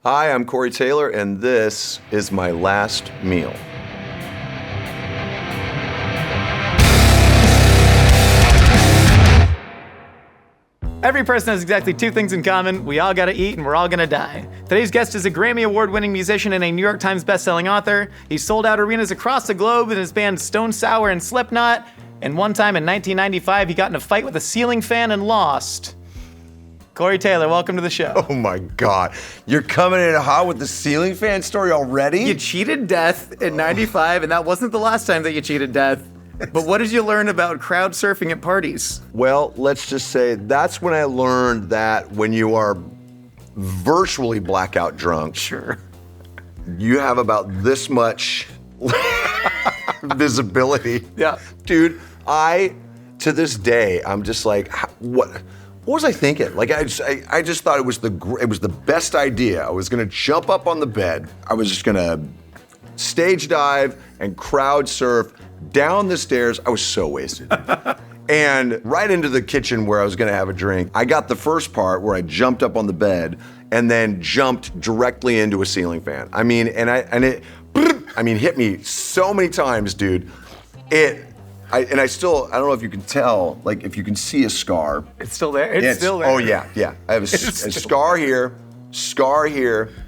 Hi, I'm Corey Taylor, and this is my last meal. Every person has exactly two things in common. We all gotta eat and we're all gonna die. Today's guest is a Grammy Award-winning musician and a New York Times bestselling author. He's sold out arenas across the globe in his band Stone Sour and Slipknot. And one time in 1995, he got in a fight with a ceiling fan and lost. Corey Taylor, welcome to the show. Oh my God. You're coming in hot with the ceiling fan story already? You cheated death in 95, and that wasn't the last time that you cheated death. But what did you learn about crowd surfing at parties? Well, let's just say that's when I learned that when you are virtually blackout drunk, Sure. you have about this much visibility. Yeah. Dude, to this day, I'm just like, what was I thinking? Like, I just thought it was the best idea. I was gonna jump up on the bed. I was just gonna stage dive and crowd surf down the stairs. I was so wasted. And right into the kitchen where I was gonna have a drink. I got the first part where I jumped up on the bed and then jumped directly into a ceiling fan. I mean, it hit me so many times, dude. I don't know if you can tell, like if you can see a scar. It's still there? It's still there. Oh yeah. I have a scar here.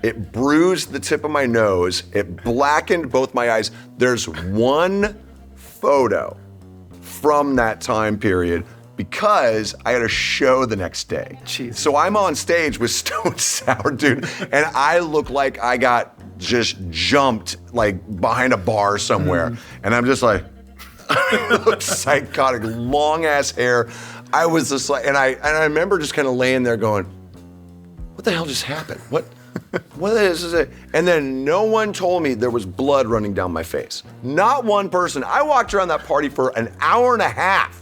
It bruised the tip of my nose. It blackened both my eyes. There's one photo from that time period because I had a show the next day. Jesus. So I'm on stage with Stone Sour, dude, and I look like I got just jumped like behind a bar somewhere. And I'm just like, I look psychotic, long ass hair. I was just like, and I remember just kind of laying there going, what the hell just happened? What is it? And then no one told me there was blood running down my face. Not one person. I walked around that party for an hour and a half,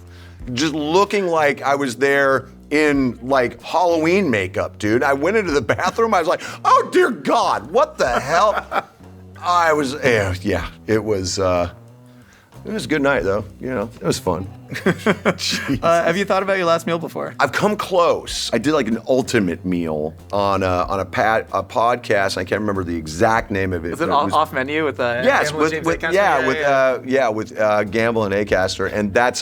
just looking like I was there in like Halloween makeup, dude. I went into the bathroom. I was like, oh dear God, what the hell? It was a good night though. You know, it was fun. Have you thought about your last meal before? I've come close. I did like an ultimate meal on a podcast. I can't remember the exact name of it. Is it off menu with yes, with Gamble and Acaster, and that's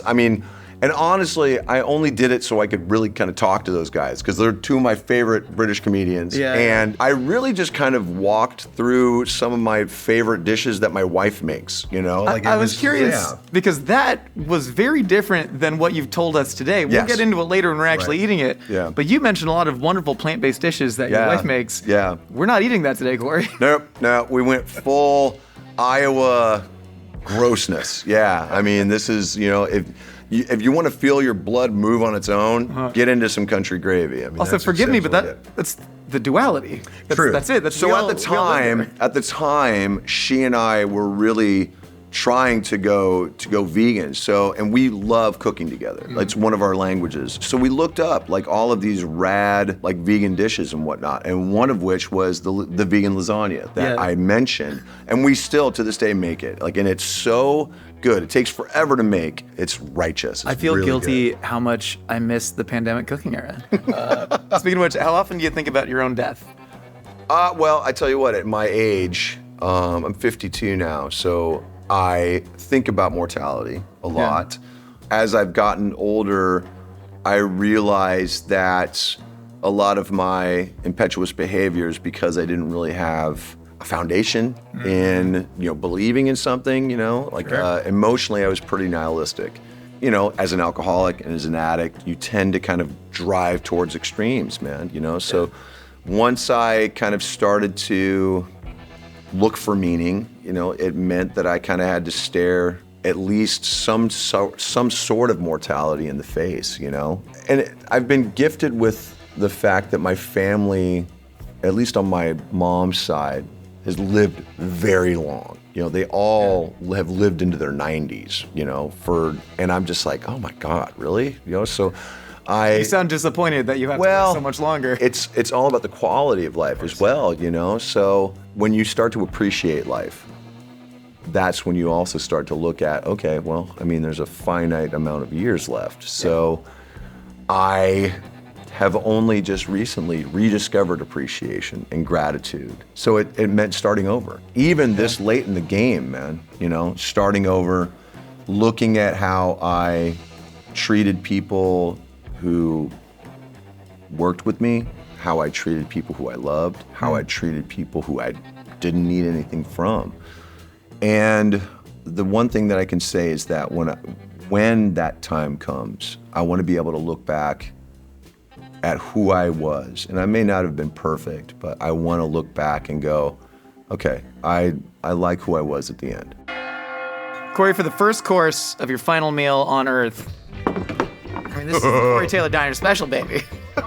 and honestly, I only did it so I could really kind of talk to those guys because they're two of my favorite British comedians. Yeah. And I really just kind of walked through some of my favorite dishes that my wife makes, you know? I was curious because that was very different than what you've told us today. We'll get into it later when we're actually eating it. Yeah. But you mentioned a lot of wonderful plant-based dishes that your wife makes. Yeah. We're not eating that today, Corey. Nope. No, we went full Iowa grossness. Yeah. I mean, this is, if you want to feel your blood move on its own, get into some country gravy. I mean, also, forgive me, but that's the duality. True. That's it. So at the time, she and I were really trying to go vegan. So, and we love cooking together. It's one of our languages. So we looked up like all of these rad like vegan dishes and whatnot, and one of which was the vegan lasagna that I mentioned, and we still to this day make it. Like, and it's so good. It takes forever to make. It's righteous. I feel really guilty how much I miss the pandemic cooking era. Speaking of which, how often do you think about your own death? Well, I tell you what, at my age, I'm 52 now, so I think about mortality a lot. As I've gotten older, I realize that a lot of my impetuous behaviors, because I didn't really have a foundation in, believing in something, emotionally I was pretty nihilistic. As an alcoholic and as an addict, you tend to kind of drive towards extremes, man, So once I kind of started to look for meaning, it meant that I kind of had to stare at least some sort of mortality in the face, And I've been gifted with the fact that my family, at least on my mom's side, has lived very long. They all have lived into their 90s, and I'm just like, oh my God, really? So You sound disappointed that you have to live so much longer. It's all about the quality of life as well, So when you start to appreciate life, that's when you also start to look at, okay, well, there's a finite amount of years left. So I have only just recently rediscovered appreciation and gratitude. So it meant starting over. Even this late in the game, man, you know, starting over, looking at how I treated people who worked with me, how I treated people who I loved, how I treated people who I didn't need anything from. And the one thing that I can say is that when that time comes, I want to be able to look back at who I was. And I may not have been perfect, but I want to look back and go, okay, I like who I was at the end. Corey, for the first course of your final meal on Earth, I mean, this is the Corey Taylor Diner special, baby.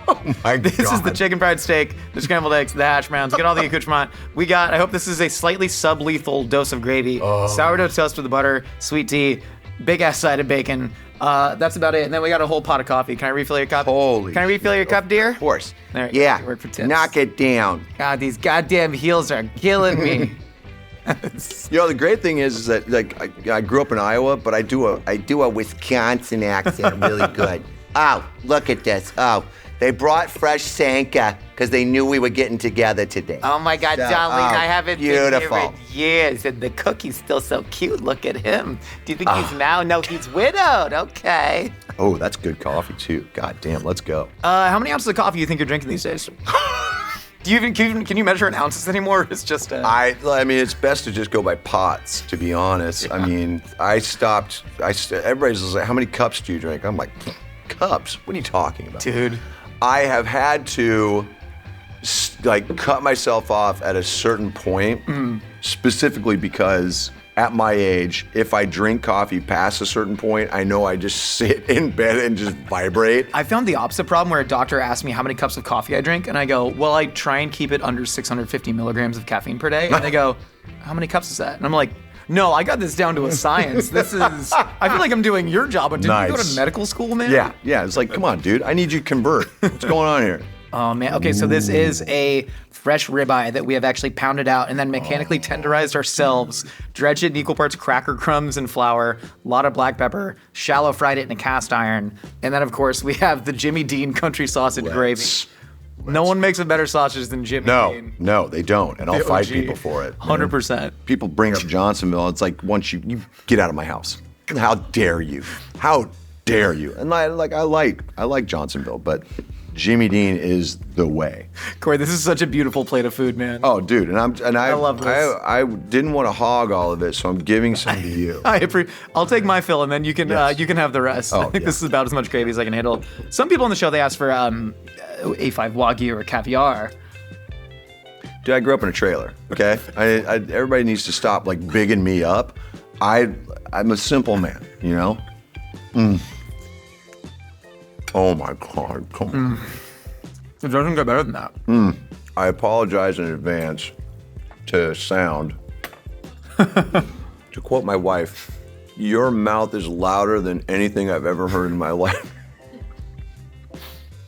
Oh my God. This is the chicken fried steak, the scrambled eggs, the hash browns, get all the accoutrement. We got, I hope this is a slightly sub-lethal dose of gravy, sourdough toast with the butter, sweet tea, big ass side of bacon. That's about it. And then we got a whole pot of coffee. Can I refill your cup? Holy Can I refill your cup, dear? Of course. There you Yeah. go. Work for tips. Knock it down. God, these goddamn heels are killing me. You know, the great thing is that like I grew up in Iowa, but I do a Wisconsin accent really good. Oh, look at this. Oh, they brought fresh Sanka because they knew we were getting together today. Oh my God, darling, I haven't beautiful. been here in years, and the cookie's still so cute. Look at him. Do you think he's now? No, he's widowed. Okay. Oh, that's good coffee too. God damn, let's go. How many ounces of coffee do you think you're drinking these days? Do you even can you measure in ounces anymore? It's just I mean, it's best to just go by pots, to be honest. Yeah. I mean, everybody's like, how many cups do you drink? I'm like, cups? What are you talking about? Dude. I have had to like cut myself off at a certain point, specifically because at my age, if I drink coffee past a certain point, I know I just sit in bed and just vibrate. I found the opposite problem where a doctor asked me how many cups of coffee I drink, and I go, well, I try and keep it under 650 milligrams of caffeine per day. And they go, how many cups is that? And I'm like, no, I got this down to a science. This is, I feel like I'm doing your job, but didn't you go to medical school, man? Yeah, it's like, come on, dude, I need you to convert. What's going on here? Oh, man. Okay, so this is a fresh ribeye that we have actually pounded out and then mechanically tenderized ourselves, dredged it in equal parts cracker crumbs and flour, a lot of black pepper, shallow fried it in a cast iron. And then, of course, we have the Jimmy Dean country sausage gravy. No one makes a better sausage than Jimmy Dean. No, they don't. And I'll fight people for it. 100%. People bring up Johnsonville. It's like, once you get out of my house. How dare you? How dare you? And I like Johnsonville, but Jimmy Dean is the way. Corey, this is such a beautiful plate of food, man. Oh, dude, I love this. I didn't want to hog all of it, so I'm giving some to you. I'll take my fill, and then you can have the rest. I think this is about as much gravy as I can handle. Some people on the show, they ask for A5 Wagyu or caviar. Dude, I grew up in a trailer. Okay, everybody needs to stop like bigging me up. I'm a simple man, you know. Oh my God, come on. It doesn't get better than that. I apologize in advance to sound. To quote my wife, your mouth is louder than anything I've ever heard in my life.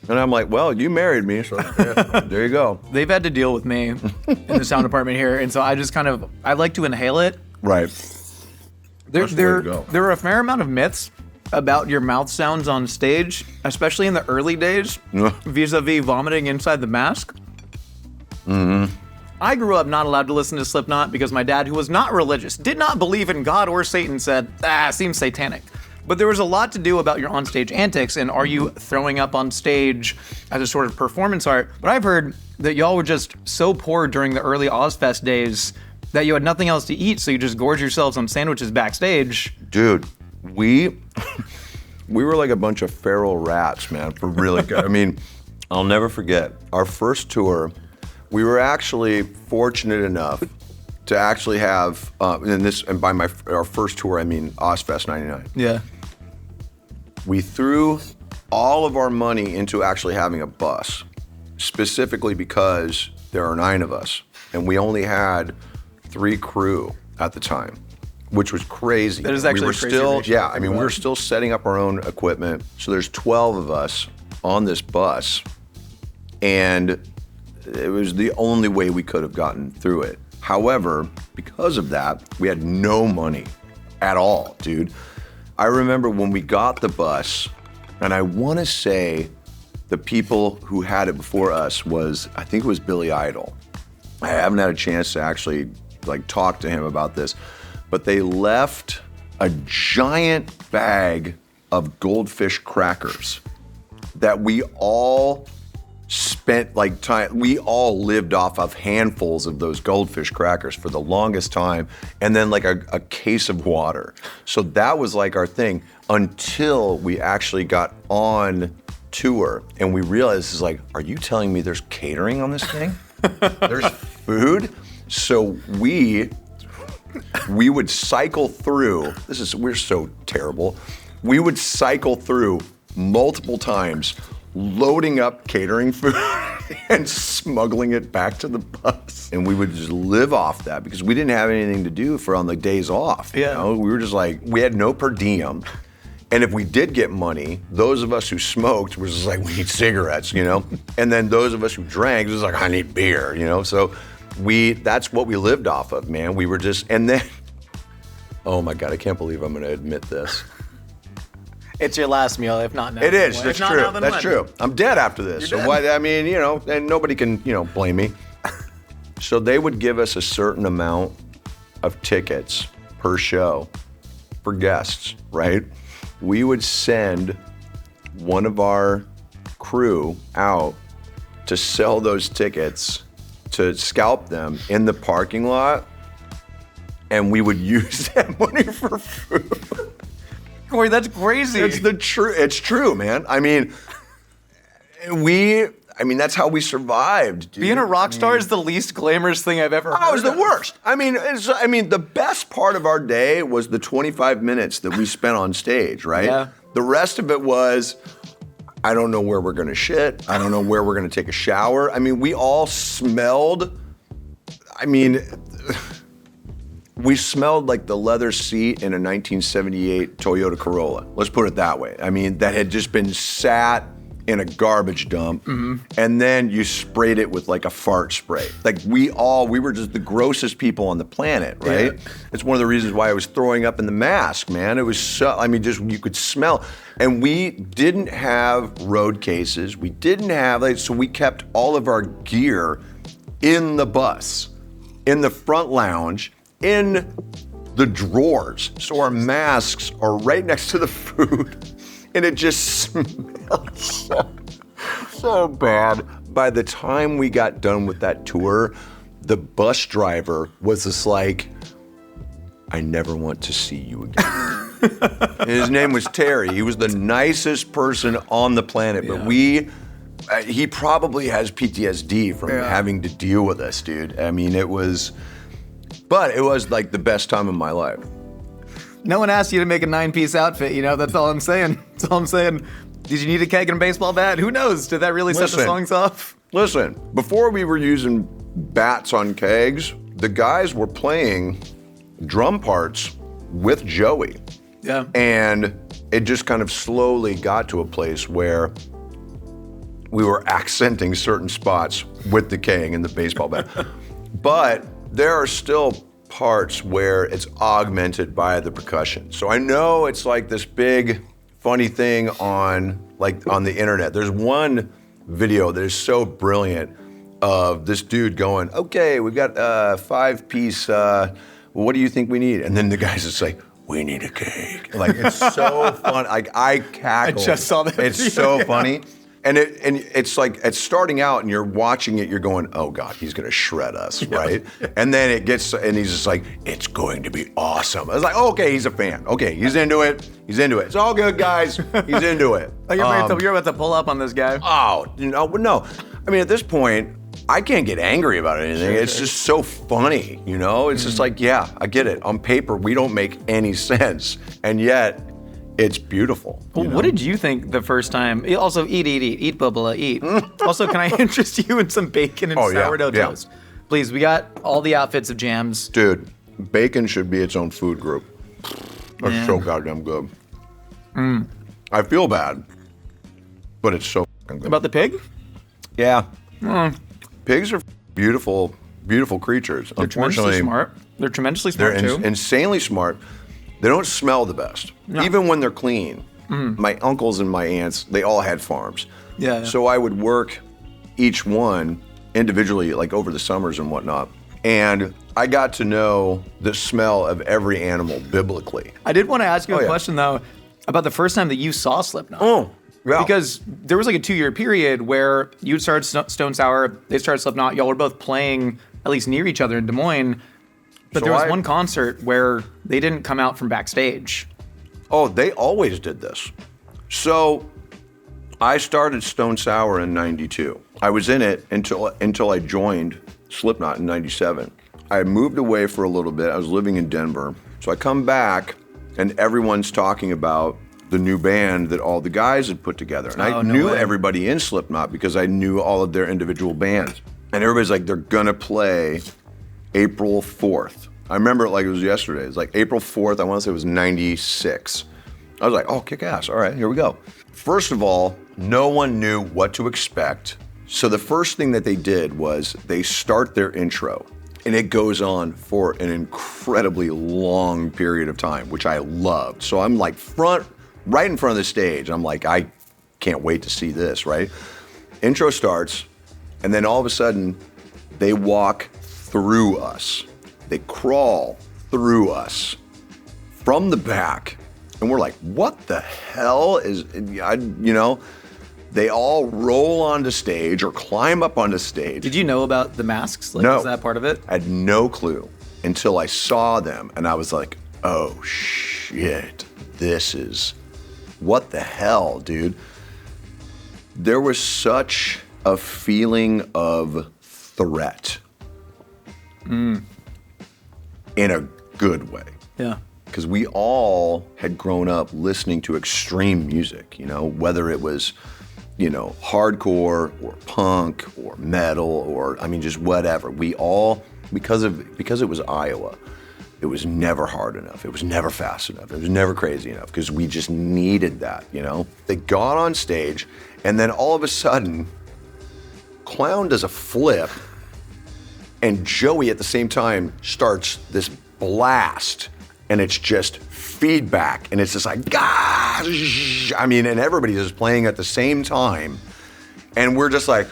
And I'm like, well, you married me, so yeah, there you go. They've had to deal with me in the sound department here, and so I just I like to inhale it. Right. There are a fair amount of myths about your mouth sounds on stage, especially in the early days, vis-a-vis vomiting inside the mask. I grew up not allowed to listen to Slipknot because my dad, who was not religious, did not believe in God or Satan, said, seems satanic. But there was a lot to do about your onstage antics, and are you throwing up on stage as a sort of performance art? But I've heard that y'all were just so poor during the early Ozfest days that you had nothing else to eat, so you just gorged yourselves on sandwiches backstage. Dude, we were like a bunch of feral rats, man, for really good. I mean, I'll never forget our first tour. We were actually fortunate enough to actually have, and by our first tour, I mean Ozfest 99. Yeah. We threw all of our money into actually having a bus, specifically because there are 9 of us, and we only had 3 crew at the time, which was crazy. That is actually we were a crazy still, ratio. yeah, I mean, we were still setting up our own equipment. So there's 12 of us on this bus, and it was the only way we could have gotten through it. However, because of that, we had no money at all, dude. I remember when we got the bus, and I want to say the people who had it before us I think it was Billy Idol. I haven't had a chance to actually like talk to him about this, but they left a giant bag of goldfish crackers that we all spent like time, we all lived off of handfuls of those goldfish crackers for the longest time, and then like a case of water. So that was like our thing until we actually got on tour and we realized, this is like, are you telling me there's catering on this thing? There's food? So we would cycle through, we're so terrible. We would cycle through multiple times, loading up catering food and smuggling it back to the bus. And we would just live off that because we didn't have anything to do for on the days off. Yeah. You know? We were just like, we had no per diem. And if we did get money, those of us who smoked was just like, we need cigarettes, you know? And then those of us who drank was like, I need beer, you know? So that's what we lived off of, man. We were just, and then, oh my God, I can't believe I'm gonna admit this. It's your last meal, if not now. It is, If that's not true, now, then that's when? true. I'm dead after this. You're So dead. what, I mean, you know, and nobody can, you know, blame me. So they would give us a certain amount of tickets per show for guests, right? We would send one of our crew out to sell those tickets, to scalp them in the parking lot, and we would use that money for food. Corey, that's crazy. It's true, man. I mean, that's how we survived, dude. Being a rock star is the least glamorous thing I've ever heard. Oh, it was the of. worst. I mean, the best part of our day was the 25 minutes that we spent on stage, right? Yeah. The rest of it was, I don't know where we're gonna shit. I don't know where we're gonna take a shower. I mean, we all smelled, we smelled like the leather seat in a 1978 Toyota Corolla. Let's put it that way. I mean, that had just been sat in a garbage dump, and then you sprayed it with like a fart spray. Like we were just the grossest people on the planet, right? Yeah. It's one of the reasons why I was throwing up in the mask, man. It was just you could smell. And we didn't have road cases. We didn't have, so we kept all of our gear in the bus, in the front lounge, in the drawers. So our masks are right next to the food. And it just smelled so bad. By the time we got done with that tour, the bus driver was just like, I never want to see you again. And his name was Terry. He was the nicest person on the planet, but he probably has PTSD from having to deal with us, dude. I mean, it was like the best time of my life. No one asked you to make a 9-piece outfit, you know? That's all I'm saying. That's all I'm saying. Did you need a keg and a baseball bat? Who knows? Did that really set the songs off? Listen, before we were using bats on kegs, the guys were playing drum parts with Joey. Yeah. And it just kind of slowly got to a place where we were accenting certain spots with the keg and the baseball bat. But there are still parts where it's augmented by the percussion. So I know it's like this big funny thing on the internet. There's one video that is so brilliant of this dude going, okay, we've got a 5-piece, what do you think we need? And then the guy's just like, we need a cake. Like, it's so fun. Like, I cackle. I just saw that It's video, so funny. And it's like, it's starting out and you're watching it, you're going, oh God, he's gonna shred us, right? And then it gets, and he's just like, it's going to be awesome. I was like, oh, okay, he's a fan. Okay, he's into it. He's into it. It's all good, guys. He's into it. Like you're about to pull up on this guy. Oh, no. I mean, at this point, I can't get angry about anything. It's just so funny, you know? It's just like, yeah, I get it. On paper, we don't make any sense. And yet, it's beautiful. Well, what did you think the first time? Also, eat, Bubba, eat. Also, can I interest you in some bacon and sourdough toast? Please, we got all the outfits of jams. Dude, bacon should be its own food group. That's so goddamn good. I feel bad, but it's so fucking good. About the pig? Yeah. Pigs are beautiful, beautiful creatures. They're tremendously smart. They're tremendously smart, They're too. insanely smart. They don't smell the best, even when they're clean. My uncles and my aunts, they all had farms. Yeah. So I would work each one individually, like over the summers and whatnot. And I got to know the smell of every animal biblically. I did want to ask you a yeah. question, though, about the first time that you saw Slipknot. Oh, yeah. Because there was like a 2-year period where you started Stone Sour, they started Slipknot, y'all were both playing at least near each other in Des Moines. But So there was one concert where they didn't come out from backstage. Oh, they always did this. So I started Stone Sour in 92. I was in it until I joined Slipknot in 97. I moved away for a little bit. I was living in Denver. So I come back and everyone's talking about the new band that all the guys had put together. And I knew everybody in Slipknot because I knew all of their individual bands. And everybody's like, they're gonna play April 4th. I remember it like it was yesterday. It's like April 4th, I wanna say it was 96. I was like, oh, kick ass, all right, here we go. First of all, no one knew what to expect. So the first thing that they did was they start their intro, and it goes on for an incredibly long period of time, which I loved. So I'm like right in front of the stage. I'm like, I can't wait to see this, right? Intro starts, and then all of a sudden, they walk through us. They crawl through us from the back, and we're like, what the hell is, they all roll onto stage or climb up onto stage. Did you know about the masks? Like, No. was that part of it? I had no clue until I saw them, and I was like, oh shit, this is, what the hell, dude? There was such a feeling of threat in a good way. Yeah. Because we all had grown up listening to extreme music, whether it was, hardcore or punk or metal or, just whatever. We all, because it was Iowa, it was never hard enough. It was never fast enough. It was never crazy enough because we just needed that, They got on stage, and then all of a sudden, Clown does a flip, and Joey at the same time starts this blast, and it's just feedback, and it's just like, gosh, and everybody's just playing at the same time, and we're just like,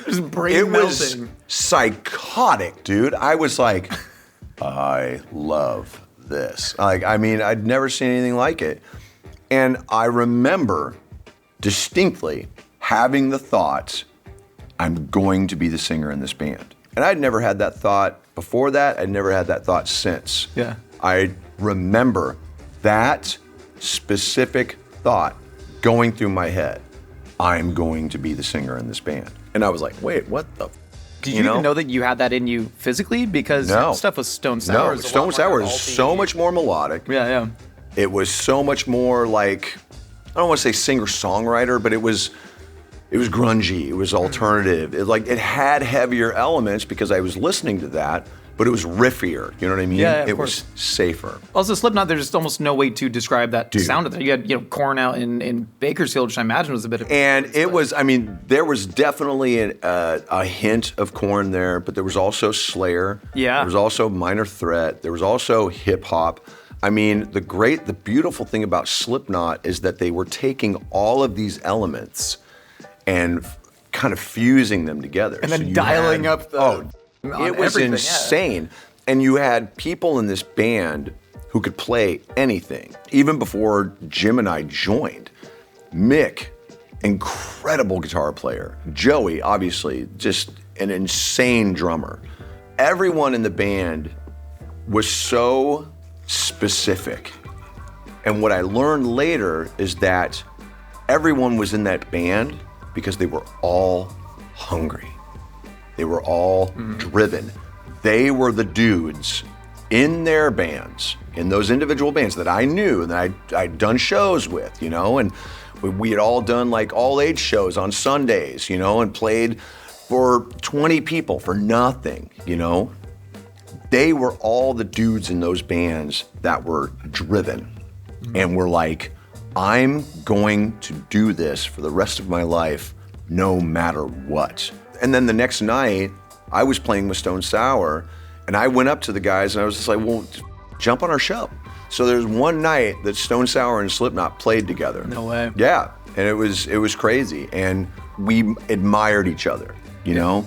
Just brain it melting. was psychotic, dude. I was like, I love this. I'd never seen anything like it. And I remember distinctly having the thought, I'm going to be the singer in this band. And I'd never had that thought before that. I'd never had that thought since. Yeah. I remember that specific thought going through my head. I'm going to be the singer in this band. And I was like, wait, what the? Did you even know that you had that in you physically? Because No. stuff with Stone Sour No, Stone Sour is so much more melodic. Yeah. It was so much more like, I don't want to say singer-songwriter, but it was grungy, it was alternative. It had heavier elements because I was listening to that, but it was riffier, you know what I mean? Yeah, of it course. was safer. Also, Slipknot, there's just almost no way to describe that sound of that. You had, Korn out in Bakersfield, which I imagine was a bit of... And it was, there was definitely a hint of Korn there, but there was also Slayer. Yeah. There was also Minor Threat. There was also hip hop. The beautiful thing about Slipknot is that they were taking all of these elements and kind of fusing them together. And then dialing up the... it was insane. Yeah. And you had people in this band who could play anything. Even before Jim and I joined. Mick, incredible guitar player. Joey, obviously, just an insane drummer. Everyone in the band was so specific. And what I learned later is that everyone was in that band because they were all hungry. They were all driven. They were the dudes in their bands, in those individual bands that I knew and that I'd done shows with, and we had all done all age shows on Sundays, and played for 20 people for nothing, They were all the dudes in those bands that were driven and were like, I'm going to do this for the rest of my life, no matter what. And then the next night, I was playing with Stone Sour, and I went up to the guys and I was just like, well, jump on our show. So there's one night that Stone Sour and Slipknot played together. No way. Yeah. And it was crazy. And we admired each other, you know?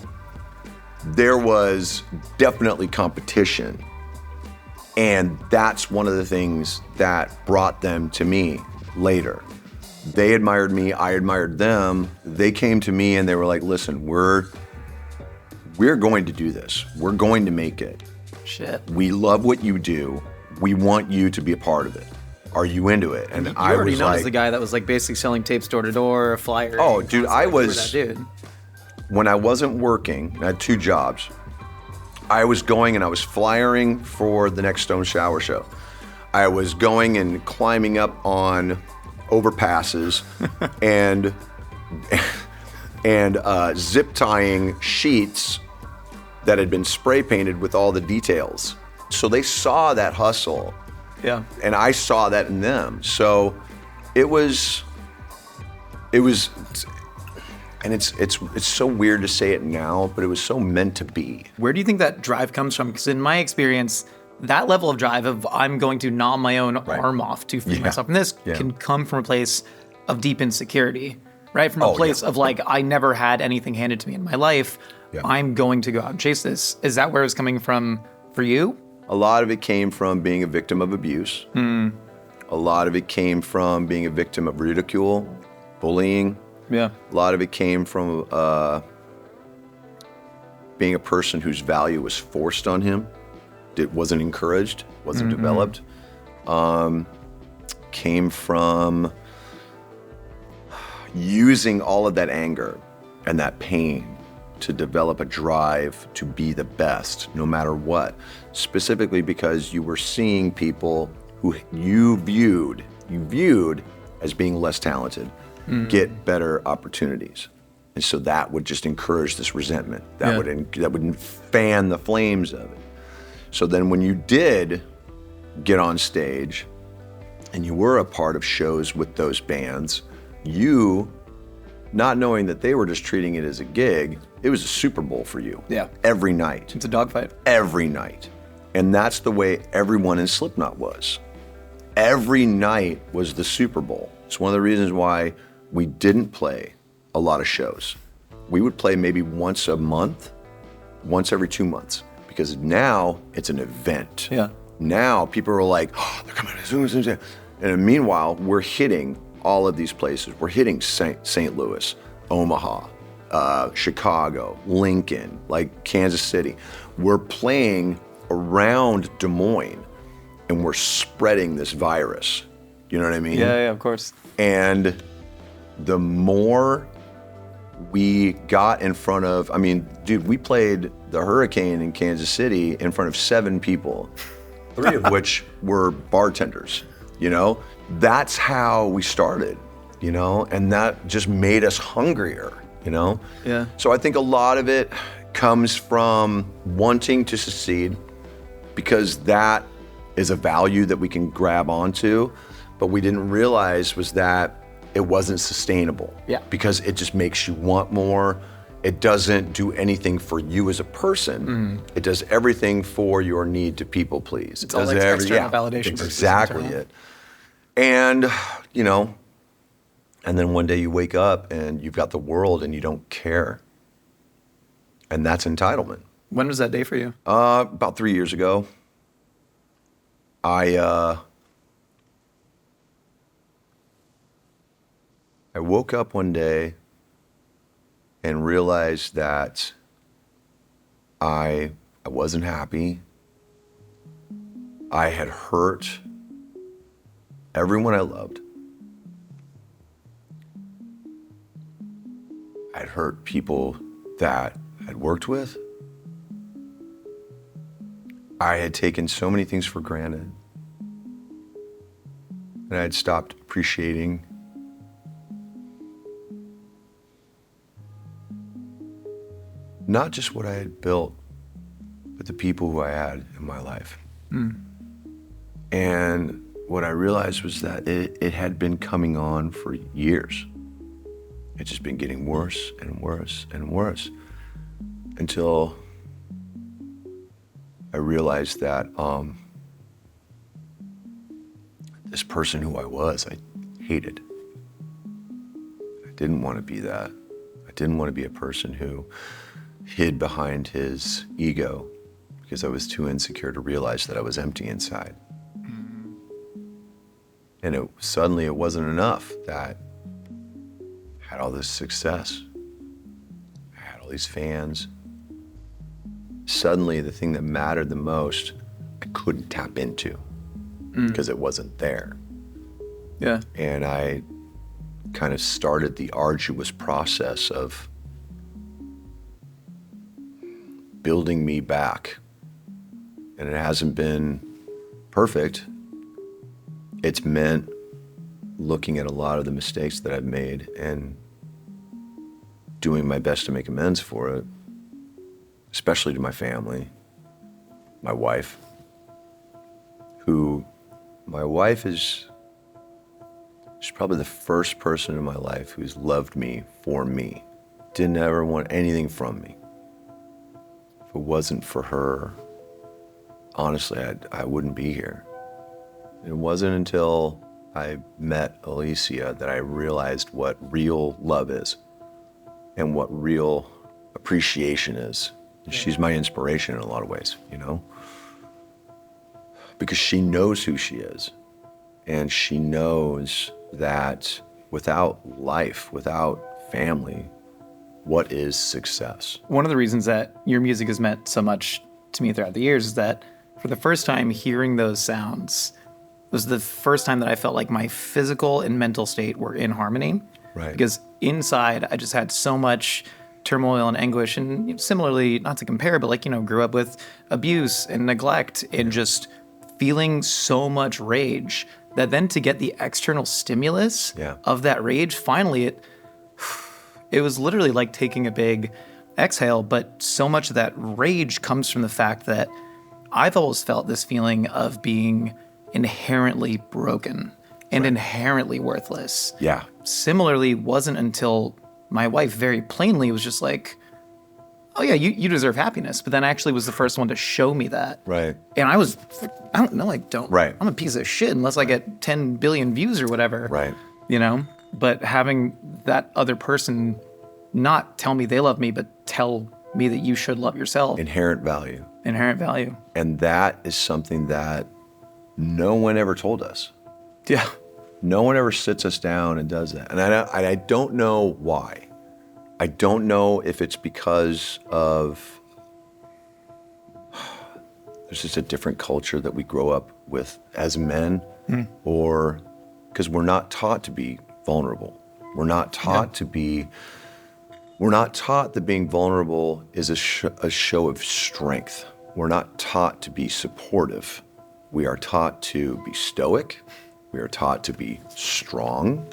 There was definitely competition. And that's one of the things that brought them to me later. They admired me, I admired them. They came to me and they were like, listen, we're going to do this. We're going to make it. Shit. We love what you do. We want you to be a part of it. Are you into it? And I already was know like, as the guy that was like basically selling tapes door to door, flyers. oh, dude, I was, that dude. when I wasn't working, I had 2 jobs. I was going and I was flyering for the next Stone Shower show. I was going and climbing up on overpasses and zip tying sheets that had been spray painted with all the details. So they saw that hustle. Yeah. And I saw that in them. So it was, and it's so weird to say it now, but it was so meant to be. Where do you think that drive comes from? Because in my experience, that level of drive of I'm going to gnaw my own arm off to free myself from this can come from a place of deep insecurity, right? From a place of like, I never had anything handed to me in my life. Yeah. I'm going to go out and chase this. Is that where it's coming from for you? A lot of it came from being a victim of abuse. A lot of it came from being a victim of ridicule, bullying. Yeah. A lot of it came from being a person whose value was forced on him. It wasn't encouraged, wasn't developed. Came from using all of that anger and that pain to develop a drive to be the best, no matter what. Specifically because you were seeing people who you viewed as being less talented get better opportunities. And so that would just encourage this resentment. That would fan the flames of it. So then when you did get on stage and you were a part of shows with those bands, you, not knowing that they were just treating it as a gig, it was a Super Bowl for you. Yeah. Every night. It's a dogfight. Every night. And that's the way everyone in Slipknot was. Every night was the Super Bowl. It's one of the reasons why we didn't play a lot of shows. We would play maybe once a month, once every 2 months, because now it's an event. Yeah. Now people are like, oh, they're coming as soon. And meanwhile, we're hitting all of these places. We're hitting St. Louis, Omaha, Chicago, Lincoln, like Kansas City. We're playing around Des Moines and we're spreading this virus. You know what I mean? Yeah, of course. And the more we got in front of, I mean, dude, we played the Hurricane in Kansas City in front of 7 people, 3 of which were bartenders, you know? That's how we started, you know? And that just made us hungrier, you know? Yeah. So I think a lot of it comes from wanting to succeed because that is a value that we can grab onto, but we didn't realize was that it wasn't sustainable. Yeah. Because it just makes you want more. It doesn't do anything for you as a person. It does everything for your need to people please. It's all like external validation. That's exactly it. And, you know, and then one day you wake up and you've got the world and you don't care. And that's entitlement. When was that day for you? About 3 years ago. I woke up one day and realized that I wasn't happy. I had hurt everyone I loved. I'd hurt people that I'd worked with. I had taken so many things for granted. And I had stopped appreciating not just what I had built, but the people who I had in my life. And what I realized was that it had been coming on for years. It's just been getting worse and worse and worse until I realized that this person who I was, I hated. didn't want to be that. I didn't want to be a person who hid behind his ego because I was too insecure to realize that I was empty inside. And suddenly it wasn't enough that I had all this success. I had all these fans. Suddenly the thing that mattered the most, I couldn't tap into because it wasn't there. Yeah. And I kind of started the arduous process of building me back. And it hasn't been perfect. It's meant looking at a lot of the mistakes that I've made and doing my best to make amends for it, especially to my family, my wife, she's probably the first person in my life who's loved me for me. Didn't ever want anything from me. If it wasn't for her, honestly, I wouldn't be here. It wasn't until I met Alicia that I realized what real love is and what real appreciation is. She's my inspiration in a lot of ways, you know? Because she knows who she is. And she knows that without life, without family, what is success? One of the reasons that your music has meant so much to me throughout the years is that for the first time hearing those sounds was the first time that I felt like my physical and mental state were in harmony. Right. Because inside I just had so much turmoil and anguish, and similarly, not to compare, but grew up with abuse and neglect and just feeling so much rage that then to get the external stimulus of that rage, finally it was literally like taking a big exhale, but so much of that rage comes from the fact that I've always felt this feeling of being inherently broken and inherently worthless. Yeah. Similarly, wasn't until my wife very plainly was just like, oh yeah, you deserve happiness, but then actually was the first one to show me that. Right. And I don't know, Right. I'm a piece of shit unless I get 10 billion views or whatever. Right. But having that other person not tell me they love me, but tell me that you should love yourself. Inherent value. And that is something that no one ever told us. Yeah. No one ever sits us down and does that. And I don't know why. I don't know if it's because of there's just a different culture that we grow up with as men, or because we're not taught to be vulnerable. We're not taught that being vulnerable is a show of strength. We're not taught to be supportive. We are taught to be stoic. We are taught to be strong.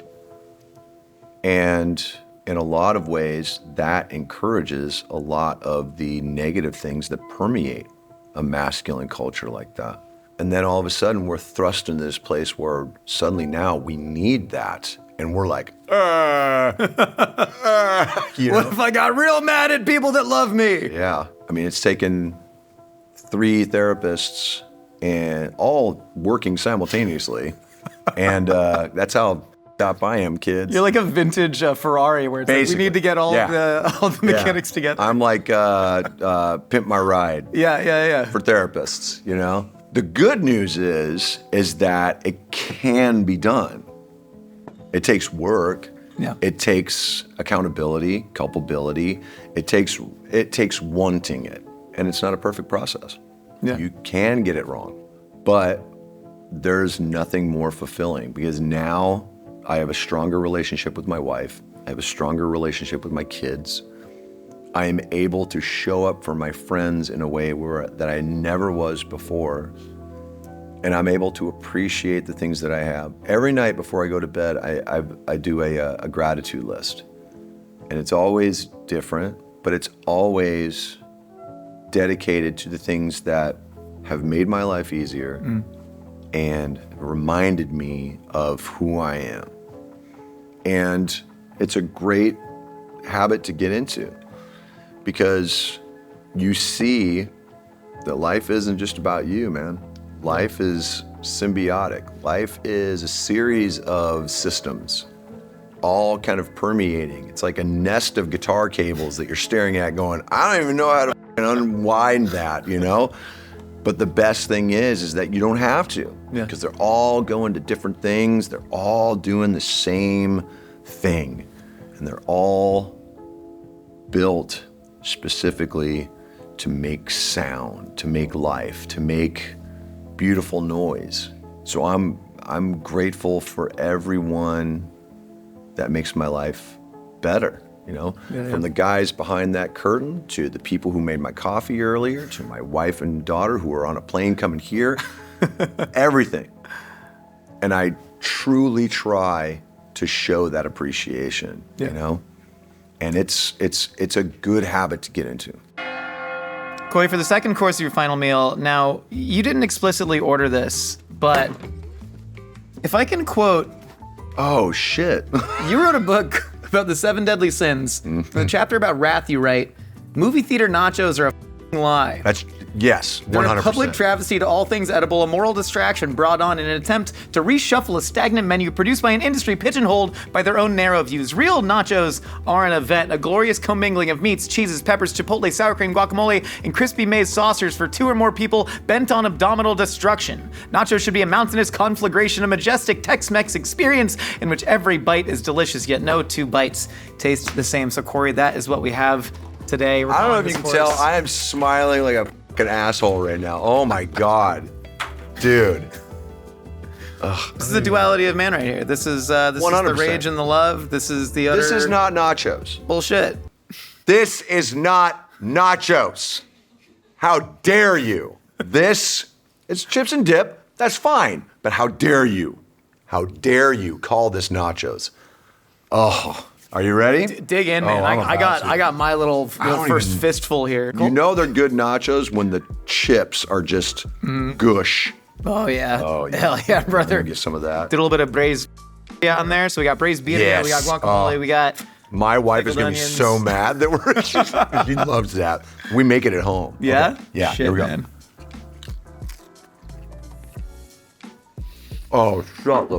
And in a lot of ways, that encourages a lot of the negative things that permeate a masculine culture like that. And then all of a sudden, we're thrust into this place where suddenly now we need that. And we're like, What if I got real mad at people that love me? Yeah. I mean, it's taken 3 therapists and all working simultaneously. And that's how up I am, kids. You're like a vintage Ferrari where it's like, we need to get all the mechanics together. I'm like Pimp My Ride. Yeah. For therapists, The good news is that it can be done. It takes work. Yeah. It takes accountability, culpability. It takes wanting it. And it's not a perfect process. Yeah. You can get it wrong. But there's nothing more fulfilling because now I have a stronger relationship with my wife. I have a stronger relationship with my kids. I am able to show up for my friends in a way that I never was before. And I'm able to appreciate the things that I have. Every night before I go to bed, I do a gratitude list. And it's always different, but it's always dedicated to the things that have made my life easier and reminded me of who I am. And it's a great habit to get into because you see that life isn't just about you, man. Life is symbiotic. Life is a series of systems all kind of permeating. It's like a nest of guitar cables that you're staring at going, I don't even know how to unwind that, you know? But the best thing is that you don't have to, because they're all going to different things. They're all doing the same thing, and they're all built specifically to make sound, to make life, to make beautiful noise. So I'm grateful for everyone that makes my life better. You know, from the guys behind that curtain to the people who made my coffee earlier, to my wife and daughter who are on a plane coming here, everything. And I truly try to show that appreciation, you know? And it's a good habit to get into. Corey, for the second course of your final meal, now, you didn't explicitly order this, but if I can quote... Oh, shit. You wrote a book about the 7 deadly sins. In the chapter about wrath, you write, movie theater nachos are a f***ing lie. Yes, 100%. They're a public travesty to all things edible, a moral distraction brought on in an attempt to reshuffle a stagnant menu produced by an industry pigeonholed by their own narrow views. Real nachos are an event, a glorious commingling of meats, cheeses, peppers, chipotle, sour cream, guacamole, and crispy maize saucers for 2 or more people bent on abdominal destruction. Nachos should be a mountainous conflagration, a majestic Tex-Mex experience in which every bite is delicious, yet no 2 bites taste the same. So Corey, that is what we have today. I don't know if you can tell, I am smiling like a fucking asshole right now. Oh my God, dude. This is the duality of man right here. This is the rage and the love. This is the utter... This is not nachos. Bullshit. This is not nachos. How dare you? This is chips and dip. That's fine. But how dare you? How dare you call this nachos? Oh, are you ready? Dig in, man. I got my little first fistful here. You know they're good nachos when the chips are just gush. Oh yeah. Oh yeah. Hell yeah, brother. Get some of that. Did a little bit of braised on there. So we got braised beef. Yes. We got guacamole. We got. My wife is gonna be onions. so mad that she loves that. We make it at home. Yeah. Okay. Yeah. Shit, here we go. Man. Oh, shut the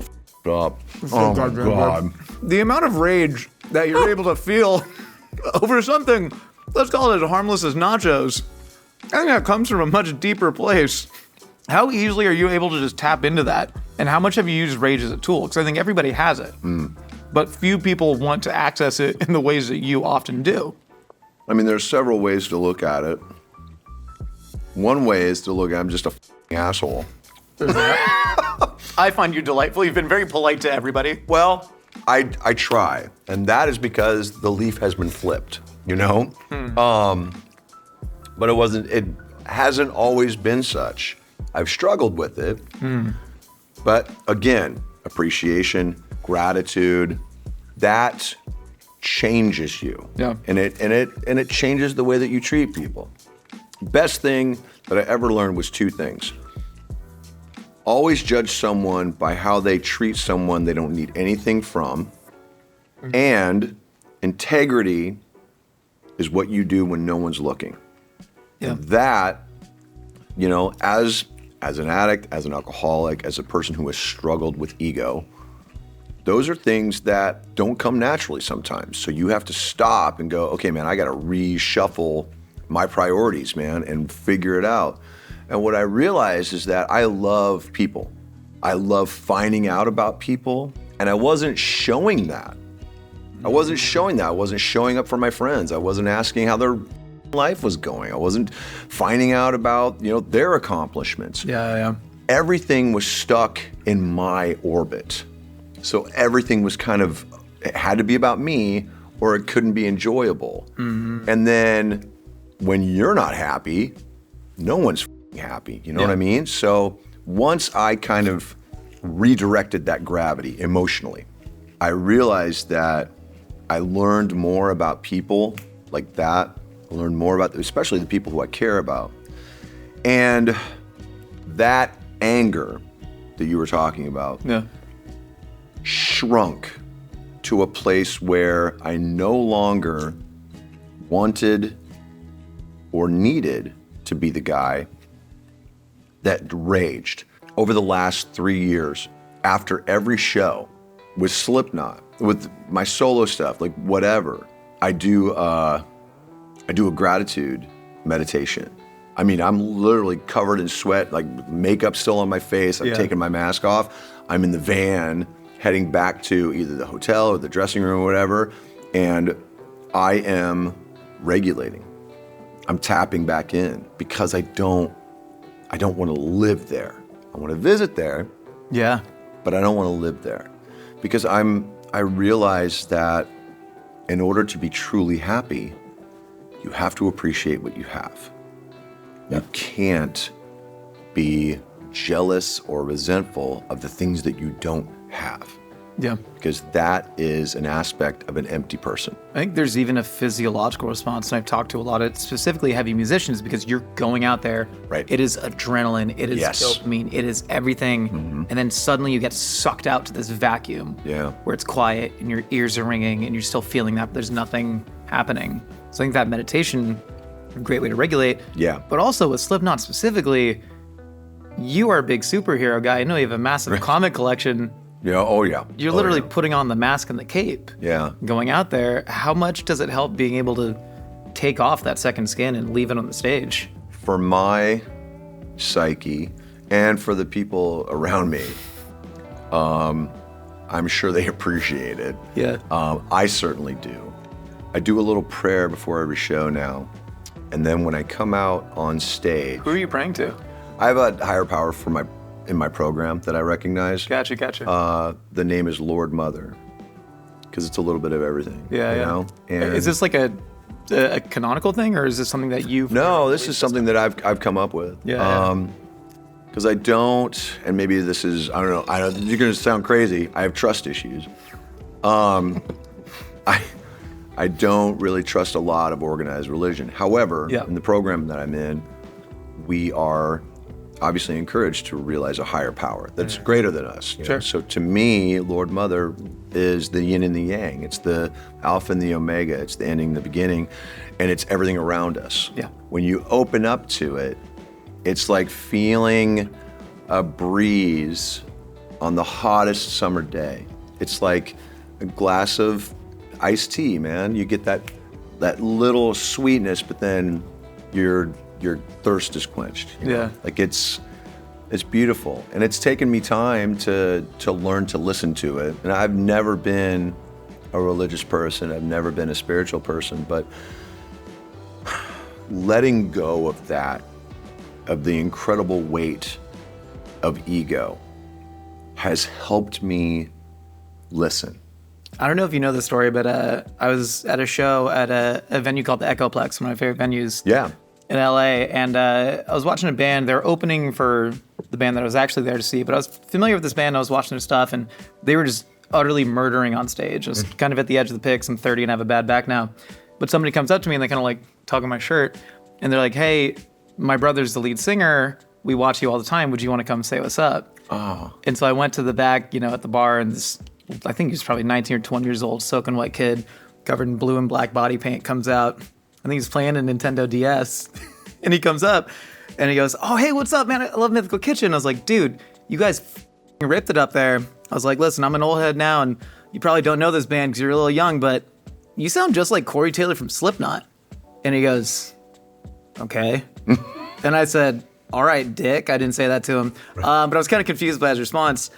up. Oh my God. The amount of rage that you're able to feel over something, let's call it as harmless as nachos, I think that comes from a much deeper place. How easily are you able to just tap into that? And how much have you used rage as a tool? Because I think everybody has it. But few people want to access it in the ways that you often do. I mean, there's several ways to look at it. One way is to look at I'm just a f***ing asshole. There's that. I find you delightful. You've been very polite to everybody. Well, I try, and that is because the leaf has been flipped, you know? But it hasn't always been such. I've struggled with it. But again, appreciation, gratitude, that changes you. Yeah. And it changes the way that you treat people. Best thing that I ever learned was 2 things. Always judge someone by how they treat someone they don't need anything from. And integrity is what you do when no one's looking. Yeah. And that, you know, as an addict, as an alcoholic, as a person who has struggled with ego, those are things that don't come naturally sometimes. So you have to stop and go, okay, man, I got to reshuffle my priorities, man, and figure it out. And what I realized is that I love people. I love finding out about people, and I wasn't showing that. I wasn't showing up for my friends. I wasn't asking how their life was going. I wasn't finding out about, you know, their accomplishments. Yeah. Everything was stuck in my orbit. So everything was it had to be about me or it couldn't be enjoyable. And then when you're not happy, no one's happy, you know what I mean? So once I kind of redirected that gravity emotionally, I realized that I learned more about people like that. I learned more about, especially the people who I care about. And that anger that you were talking about shrunk to a place where I no longer wanted or needed to be the guy that raged. Over the last 3 years, after every show with Slipknot, with my solo stuff, like whatever, I do a gratitude meditation. I mean, I'm literally covered in sweat, like makeup still on my face. I'm taking my mask off. I'm in the van heading back to either the hotel or the dressing room or whatever, and I am regulating. I'm tapping back in because I don't want to live there. I want to visit there. Yeah. But I don't want to live there because I realize that in order to be truly happy, you have to appreciate what you have. You can't be jealous or resentful of the things that you don't have. Yeah. Because that is an aspect of an empty person. I think there's even a physiological response, and I've talked to a lot of specifically heavy musicians because you're going out there. Right. It is adrenaline. It is dopamine. It is everything. And then suddenly you get sucked out to this vacuum where it's quiet and your ears are ringing and you're still feeling that, but there's nothing happening. So I think that meditation, a great way to regulate. Yeah. But also with Slipknot specifically, you are a big superhero guy. I know you have a massive comic collection. Yeah. Oh, yeah. You're literally putting on the mask and the cape. Yeah. Going out there. How much does it help being able to take off that second skin and leave it on the stage? For my psyche and for the people around me, I'm sure they appreciate it. Yeah. I certainly do. I do a little prayer before every show now. And then when I come out on stage, Who are you praying to? I have a higher power in my program that I recognize. Gotcha. The name is Lord Mother, because it's a little bit of everything. Yeah. You know? And is this like a canonical thing, or is this something that you've... No, this is something that I've come up with. Yeah. Because I don't, and maybe this is, I don't know, you're gonna sound crazy, I have trust issues. I don't really trust a lot of organized religion. However, in the program that I'm in, we are obviously encouraged to realize a higher power that's greater than us. You know? So to me, Lord Mother is the yin and the yang. It's the alpha and the omega. It's the ending and the beginning, and it's everything around us. Yeah. When you open up to it, it's like feeling a breeze on the hottest summer day. It's like a glass of iced tea, man. You get that little sweetness, but then your thirst is quenched. You know? Like it's beautiful, and it's taken me time to learn to listen to it. And I've never been a religious person. I've never been a spiritual person, but letting go of that, of the incredible weight of ego, has helped me listen. I don't know if you know the story, but I was at a show at a venue called the Echoplex, one of my favorite venues in LA, and I was watching a band. They were opening for the band that I was actually there to see, but I was familiar with this band. I was watching their stuff, and they were just utterly murdering on stage. I was kind of at the edge of the picks. I'm 30 and I have a bad back now. But somebody comes up to me and they kind of like tug on my shirt, and they're like, "Hey, my brother's the lead singer. We watch you all the time. Would you want to come say what's up?" Oh. And so I went to the back, at the bar, and this, I think he was probably 19 or 20 years old, soaking wet kid, covered in blue and black body paint, comes out. I think he's playing a Nintendo DS. And he comes up and he goes, "Oh, hey, what's up, man? I love Mythical Kitchen." I was like, "Dude, you guys ripped it up there." I was like, "Listen, I'm an old head now, and you probably don't know this band because you're a little young, but you sound just like Corey Taylor from Slipknot." And he goes, "Okay." And I said, "All right, dick." I didn't say that to him. But I was kind of confused by his response.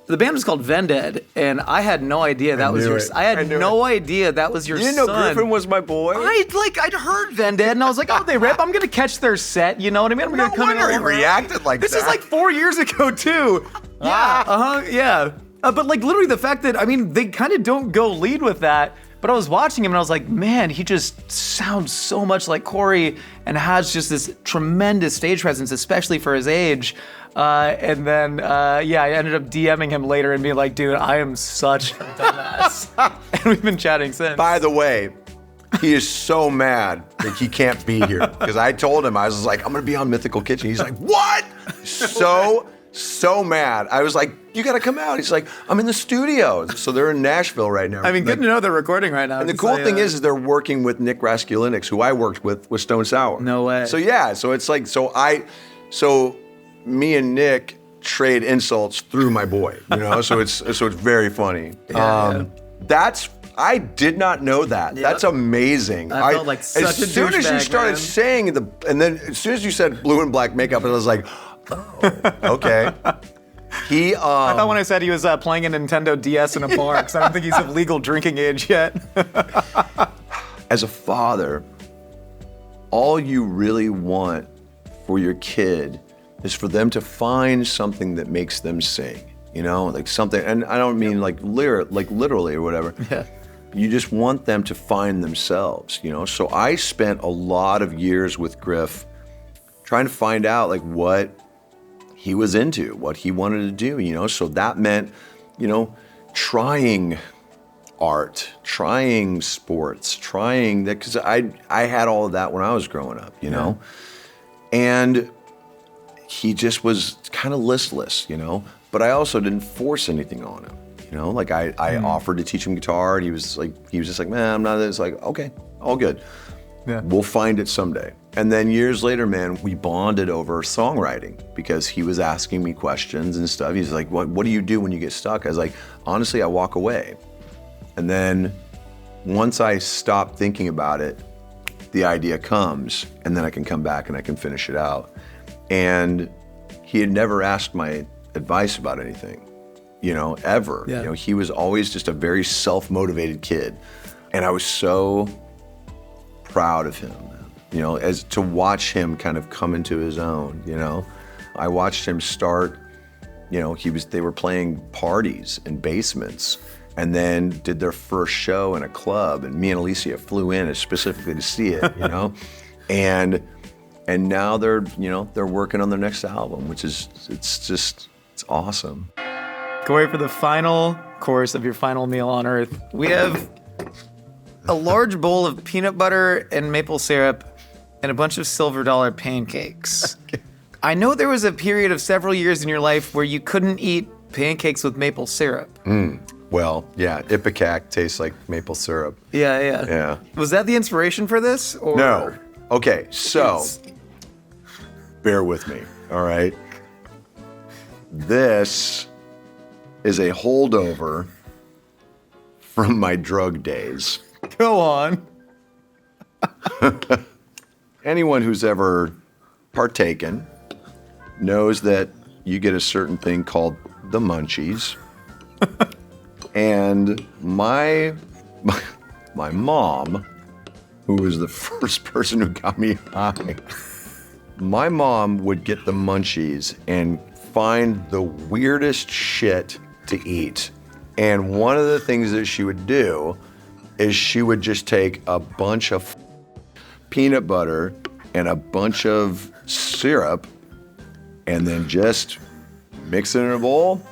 The band was called Vended, and I had no idea that was your. I had no idea that was your son. You didn't know Griffin was my boy? I'd heard Vended, and I was like, "Oh, they rip. I'm gonna catch their set." You know what I mean? I'm gonna come in. He reacted like this that. is like 4 years ago too. Yeah. But like literally the fact that they kind of don't go lead with that. But I was watching him and I was like, man, he just sounds so much like Corey and has just this tremendous stage presence, especially for his age. And then, I ended up DMing him later and being like, "Dude, I am such a dumbass." And we've been chatting since. By the way, he is so mad that he can't be here. Because I told him, I was like, "I'm going to be on Mythical Kitchen." He's like, "What?" So mad. I was like, "You got to come out." He's like, "I'm in the studio." So they're in Nashville right now. Good to know they're recording right now. And the cool thing is they're working with Nick Raskulinix, who I worked with Stone Sour. No way. So so it's like, so me and Nick trade insults through my boy, so it's very funny. I did not know that. Yep. That's amazing. I felt like such a As soon as you douchebag, started man. saying and then as soon as you said blue and black makeup, and I was like, oh, okay. I thought when I said he was playing a Nintendo DS in a bar, because I don't think he's of legal drinking age yet. As a father, all you really want for your kid is for them to find something that makes them sing, like something, and I don't mean like literally or whatever. Yeah. You just want them to find themselves, So I spent a lot of years with Griff trying to find out like what he was into, what he wanted to do, So that meant, trying art, trying sports, trying that, because I had all of that when I was growing up, And he just was kind of listless, but I also didn't force anything on him. Like I offered to teach him guitar, and he was just like, man, I'm not. It's like, okay, all good. Yeah. We'll find it someday. And then years later, man, we bonded over songwriting because he was asking me questions and stuff. He's like, what do you do when you get stuck? I was like, honestly, I walk away. And then once I stop thinking about it, the idea comes, and then I can come back and I can finish it out. And he had never asked my advice about anything. Ever. Yeah. He was always just a very self-motivated kid. And I was so proud of him, as to watch him kind of come into his own, I watched him start, they were playing parties in basements and then did their first show in a club, and me and Alicia flew in specifically to see it, and now they're working on their next album, which is, it's awesome. Corey, for the final course of your final meal on Earth, we have a large bowl of peanut butter and maple syrup and a bunch of silver dollar pancakes. I know there was a period of several years in your life where you couldn't eat pancakes with maple syrup. Well, yeah, Ipecac tastes like maple syrup. Yeah. Was that the inspiration for this? Or? No. Okay, so bear with me, all right? This is a holdover from my drug days. Go on. Anyone who's ever partaken knows that you get a certain thing called the munchies. And my mom, who was the first person who got me high, my mom would get the munchies and find the weirdest shit to eat. And one of the things that she would do is she would just take a bunch of peanut butter and a bunch of syrup and then just mix it in a bowl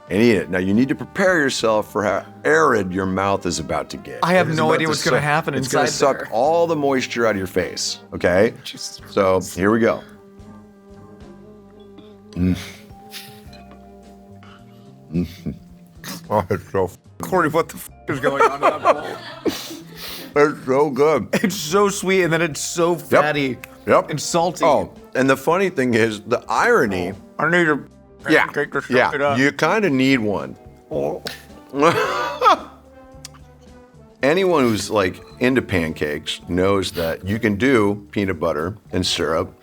and eat it. Now you need to prepare yourself for how arid your mouth is about to get. I have It is no about idea to what's going to happen It's inside going to suck there. all the moisture out of your face, okay? Jesus. So here we go. Oh, it's so Corey, what the is going on in that bowl? it's so good. It's so sweet, and then it's so fatty Yep. and salty. Oh, and the funny thing is, the irony. I need a pancake to soak it Yeah, up. you kind of need one. Oh. Anyone who's like into pancakes knows that you can do peanut butter and syrup,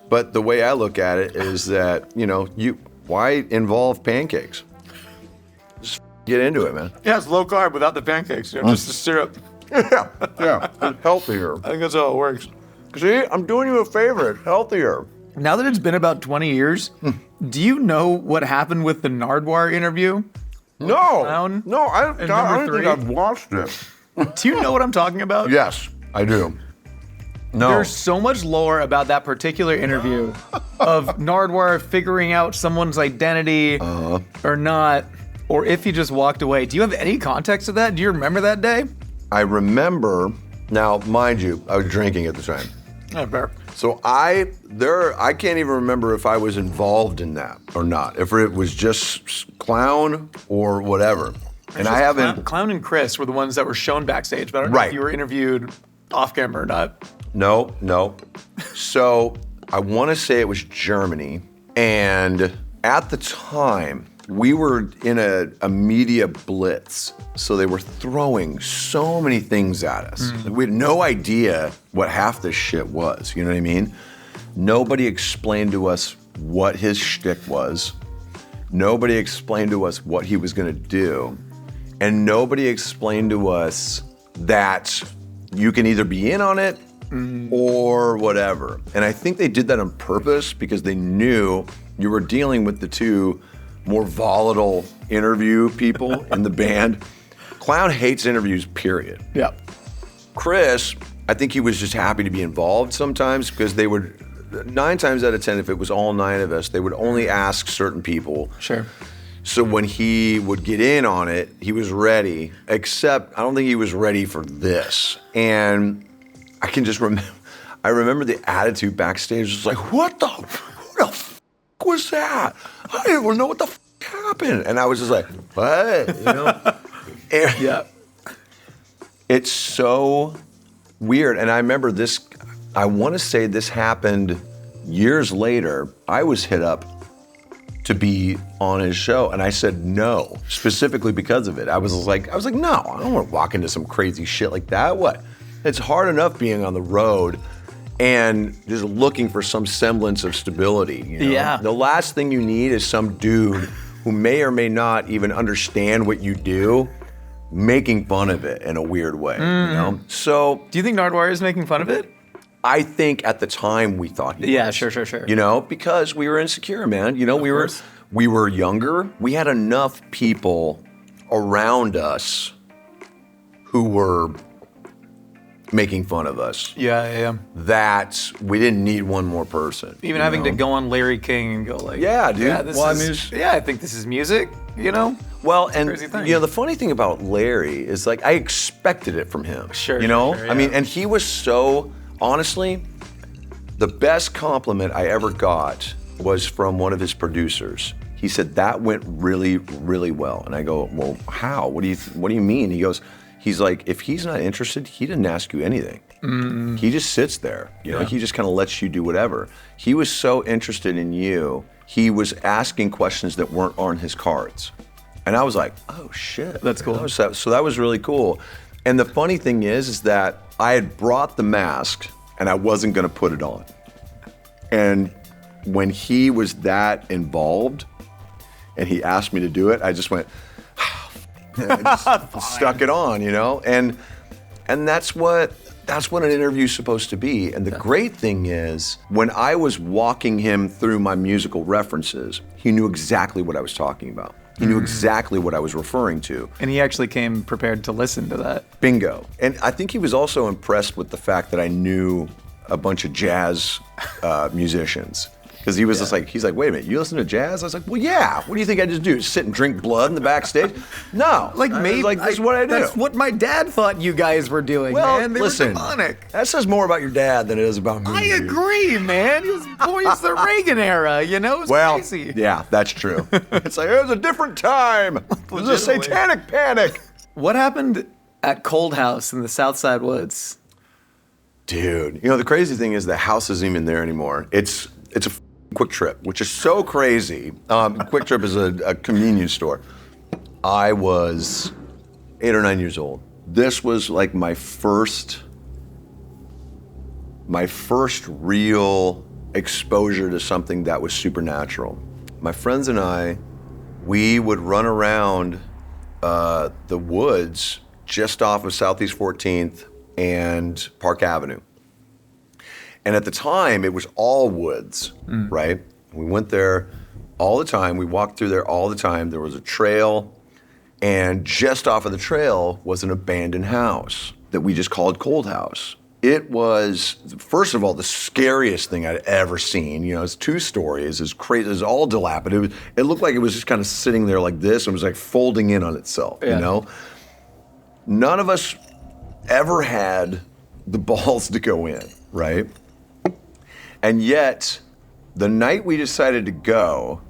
but the way I look at it is that, why involve pancakes? Just get into it, man. Yeah, it's low carb without the pancakes, just the syrup. Yeah, it's healthier. I think that's how it works. See, I'm doing you a favor. It's healthier. Now that it's been about 20 years, do you know what happened with the Nardwuar interview? Clown? No, I And don't number think 3? I've watched it. Do you know what I'm talking about? Yes, I do. No. There's so much lore about that particular interview of Nardwuar figuring out someone's identity or not, or if he just walked away. Do you have any context of that? Do you remember that day? I remember, now mind you, I was drinking at the time. Yeah, fair. So I can't even remember if I was involved in that or not, if it was just Clown or whatever. And I haven't. Clown and Chris were the ones that were shown backstage, but I don't know Right. if you were interviewed off camera or not. No. So I want to say it was Germany. And at the time, we were in a media blitz, so they were throwing so many things at us. Like, we had no idea what half this shit was, you know what I mean? Nobody explained to us what his shtick was. Nobody explained to us what he was gonna do. And nobody explained to us that you can either be in on it or whatever. And I think they did that on purpose because they knew you were dealing with the two more volatile interview people in the band. Clown hates interviews, period. Yeah. Chris, I think he was just happy to be involved sometimes because they would, 9 times out of 10, if it was all 9 of us, they would only ask certain people. Sure. So when he would get in on it, he was ready, except I don't think he was ready for this. And I can just I remember the attitude backstage was like, who the f was that? I didn't even know what the f happened. And I was just like, what? You know? And Yeah. it's so weird. And I remember this, I want to say this happened years later. I was hit up to be on his show, and I said no, specifically because of it. I was like, no, I don't want to walk into some crazy shit like that. What? It's hard enough being on the road and just looking for some semblance of stability. You know? Yeah. The last thing you need is some dude who may or may not even understand what you do, making fun of it in a weird way. You know? So Do you think Nardwuar is making fun of it? I think at the time we thought he Yeah, was. sure. You know, because we were insecure, man. You know, we were younger. We had enough people around us who were making fun of us Yeah. that we didn't need one more person. Even you having know? to go on Larry King and go like, Yeah, dude. Yeah, this Well, I is, mean, I think this is music, you know? Well, and Crazy thing. you know, the funny thing about Larry is like I expected it from him. Sure, You know? sure, I mean, yeah. and he was so, honestly, the best compliment I ever got was from one of his producers. He said, that went really, really well. And I go, well, how? What do you mean? He's like, if he's not interested, he didn't ask you anything. He just sits there. You know, he just kind of lets you do whatever. He was so interested in you, he was asking questions that weren't on his cards. And I was like, oh shit. That's cool. So that was really cool. And the funny thing is that I had brought the mask and I wasn't gonna put it on. And when he was that involved and he asked me to do it, I just went, and I just stuck it on, you know? And that's what an interview's supposed to be. And the great thing is, when I was walking him through my musical references, he knew exactly what I was talking about. He knew exactly what I was referring to. And he actually came prepared to listen to that. Bingo. And I think he was also impressed with the fact that I knew a bunch of jazz musicians. Because he was just like, he's like, wait a minute, you listen to jazz? I was like, well, yeah. What do you think I just do? Sit and drink blood in the backstage? No. Like, maybe this is what I do. That's what my dad thought you guys were doing, Well, man. They listen, were demonic. that says more about your dad than it is about me. I dude. agree, man. He was born in the Reagan era, you know? It was Well, crazy. yeah, that's true. It's like, it was a different time. It was a Legitimately. satanic panic. What happened at Cold House in the Southside Woods? Dude, you know, the crazy thing is the house isn't even there anymore. It's a Quick Trip, which is so crazy. Quick Trip is a convenience store. I was 8 or 9 years old. This was like my first real exposure to something that was supernatural. My friends and I, we would run around the woods just off of Southeast 14th and Park Avenue. And at the time, it was all woods, right? We went there all the time. We walked through there all the time. There was a trail, and just off of the trail was an abandoned house that we just called Cold House. It was, first of all, the scariest thing I'd ever seen. You know, it's 2 stories, it's crazy, it's all dilapidated. It looked like it was just kind of sitting there like this and was like folding in on itself, you know? None of us ever had the balls to go in, right? And yet, the night we decided to go,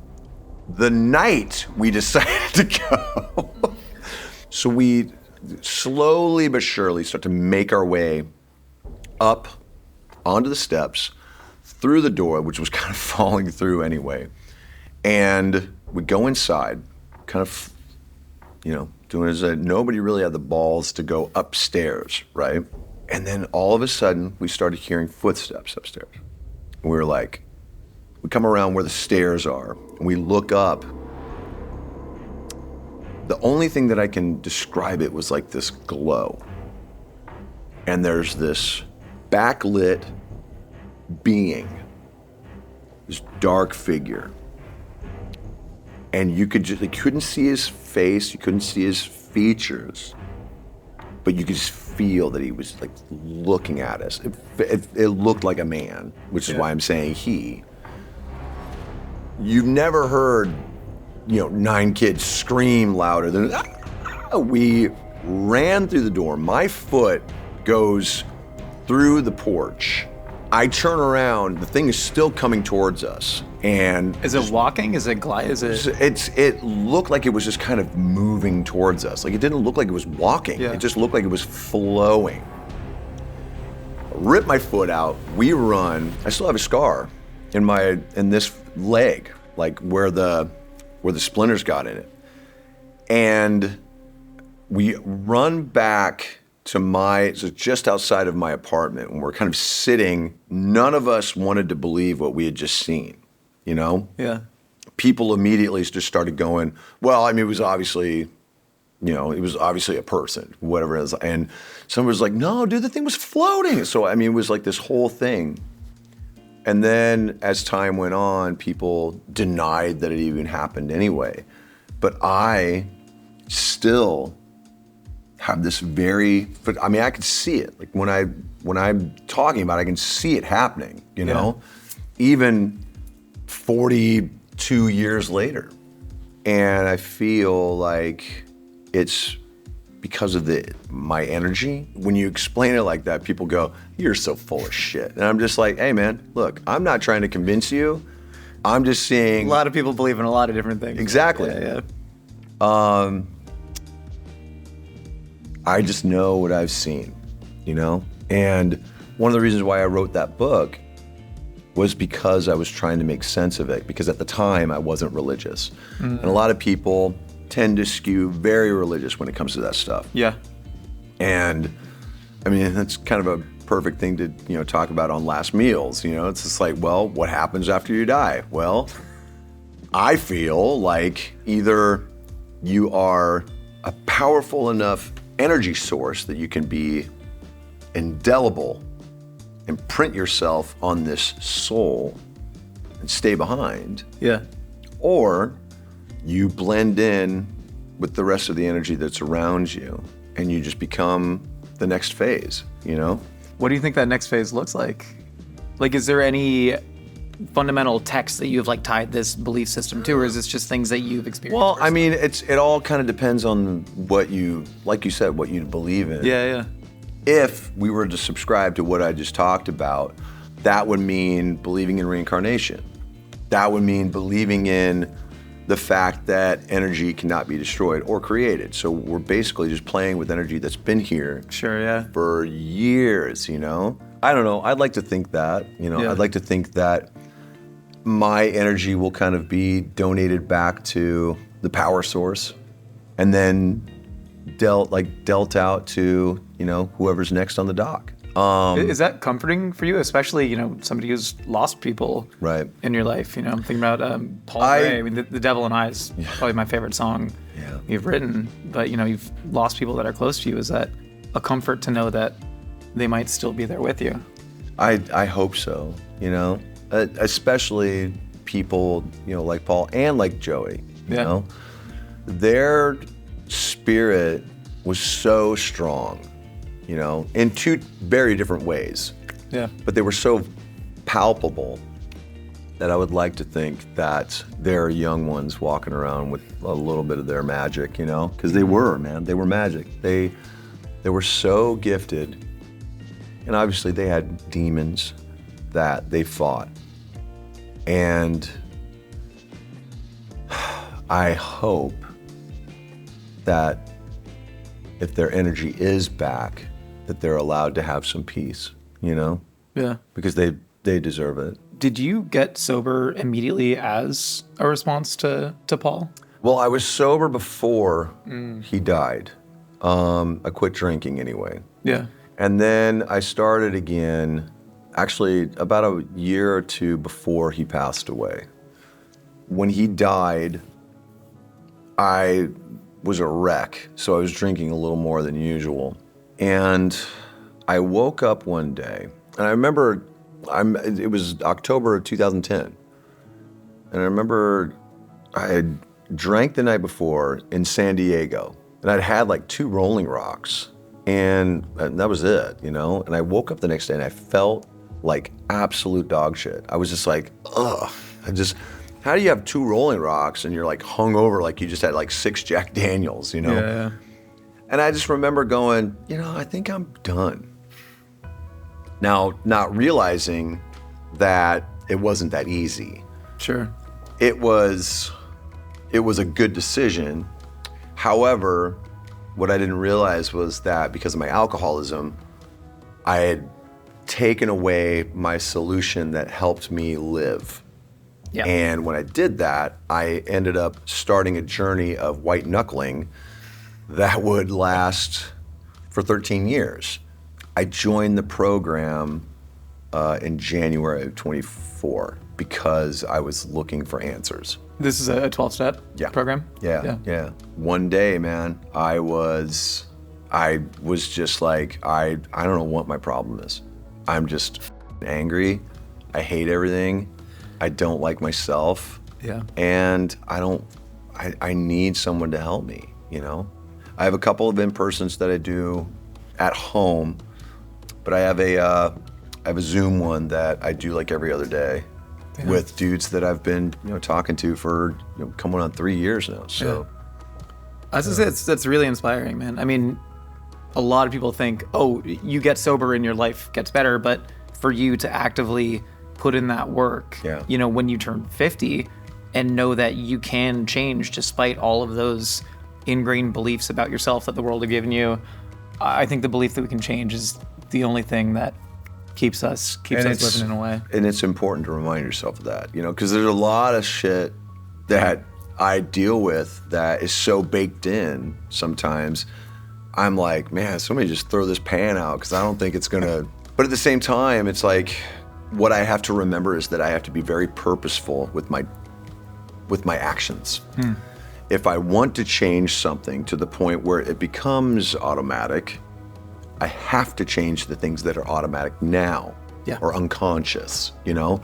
so we slowly but surely start to make our way up onto the steps, through the door, which was kind of falling through anyway. And we go inside, kind of, doing as nobody really had the balls to go upstairs, right? And then all of a sudden, we started hearing footsteps upstairs. And we were like, we come around where the stairs are, and we look up. The only thing that I can describe it was like this glow. And there's this backlit being, this dark figure. And you couldn't see his face, you couldn't see his features, but you could just feel that he was like looking at us. It looked like a man, which is why I'm saying he. You've never heard, 9 kids scream louder than, "Ah!" We ran through the door. My foot goes through the porch. I turn around, the thing is still coming towards us. And is it walking? Is it glide? It looked like it was just kind of moving towards us. Like, it didn't look like it was walking. Yeah. It just looked like it was flowing. Rip my foot out. We run. I still have a scar in this leg, like where the splinters got in it. And we run back to just outside of my apartment, and we're kind of sitting. None of us wanted to believe what we had just seen, Yeah. People immediately just started going, well, I mean, it was obviously a person, whatever it is. And someone was like, no, dude, the thing was floating. So, I mean, it was like this whole thing. And then as time went on, people denied that it even happened anyway. But I still have this I could see it. Like when I'm talking about it, I can see it happening, even 42 years later. And I feel like it's because of my energy. When you explain it like that, people go, you're so full of shit. And I'm just like, hey man, look, I'm not trying to convince you. I'm just seeing. A lot of people believe in a lot of different things. Exactly. Yeah. I just know what I've seen, And one of the reasons why I wrote that book was because I was trying to make sense of it, because at the time I wasn't religious. Mm-hmm. And a lot of people tend to skew very religious when it comes to that stuff. Yeah. And I mean, that's kind of a perfect thing to, talk about on Last Meals. It's just like, well, what happens after you die? Well, I feel like either you are a powerful enough energy source that you can be indelible and print yourself on this soul and stay behind. Yeah. Or you blend in with the rest of the energy that's around you and you just become the next phase, What do you think that next phase looks like? Like, is there any fundamental text that you've tied this belief system to, or is this just things that you've experienced? Well, I mean, it all kind of depends on what you believe in. Yeah. If we were to subscribe to what I just talked about, that would mean believing in reincarnation. That would mean believing in the fact that energy cannot be destroyed or created. So we're basically just playing with energy that's been here for years, I don't know. I'd like to think that, I'd like to think that my energy will kind of be donated back to the power source and then dealt out to, whoever's next on the dock. Is that comforting for you, especially, somebody who's lost people in your life? I'm thinking about Paul Gray. I mean, The Devil and I is probably my favorite song you've written. But, you've lost people that are close to you. Is that a comfort to know that they might still be there with you? I hope so, especially people, like Paul and like Joey, Their spirit was so strong, in two very different ways. Yeah. But they were so palpable that I would like to think that there are young ones walking around with a little bit of their magic, because they were, man. They were magic. They were so gifted. And obviously they had demons that they fought. And I hope that if their energy is back, that they're allowed to have some peace, Yeah. Because they deserve it. Did you get sober immediately as a response to Paul? Well, I was sober before he died. I quit drinking anyway. Yeah. And then I started again, actually about a year or two before he passed away. When he died, I was a wreck, so I was drinking a little more than usual. And I woke up one day, and I remember it was October of 2010. And I remember I had drank the night before in San Diego, and I'd had like 2 Rolling Rocks, and that was it, you know? And I woke up the next day and I felt like absolute dog shit. I was just like, ugh. How do you have 2 Rolling Rocks and you're like hungover like you just had like 6 Jack Daniels, you know? Yeah. And I just remember going, you know, I think I'm done. Now, not realizing that it wasn't that easy. Sure. It was a good decision. However, what I didn't realize was that because of my alcoholism, I had taken away my solution that helped me live. Yeah. And when I did that, I ended up starting a journey of white knuckling that would last for 13 years. I joined the program in January of 24 because I was looking for answers. This is a 12-step program? Yeah. One day, man, I was just like, I don't know what my problem is. I'm just angry. I hate everything. I don't like myself. Yeah. And I need someone to help me, you know? I have a couple of in-persons that I do at home, but I have a Zoom one that I do like every other day with dudes that I've been, you know, talking to for coming on 3 years now. So I was gonna say that's really inspiring, man. I mean, a lot of people think, oh, you get sober and your life gets better, but for you to actively put in that work, you know, when you turn 50 and know that you can change despite all of those ingrained beliefs about yourself that the world have given you, I think the belief that we can change is the only thing that keeps us living in a way. And it's important to remind yourself of that, you know, because there's a lot of shit that I deal with that is so baked in sometimes. I'm like, man, somebody just throw this pan out because I don't think it's gonna. But at the same time, it's like, what I have to remember is that I have to be very purposeful with my actions. If I want to change something to the point where it becomes automatic, I have to change the things that are automatic now or unconscious, you know?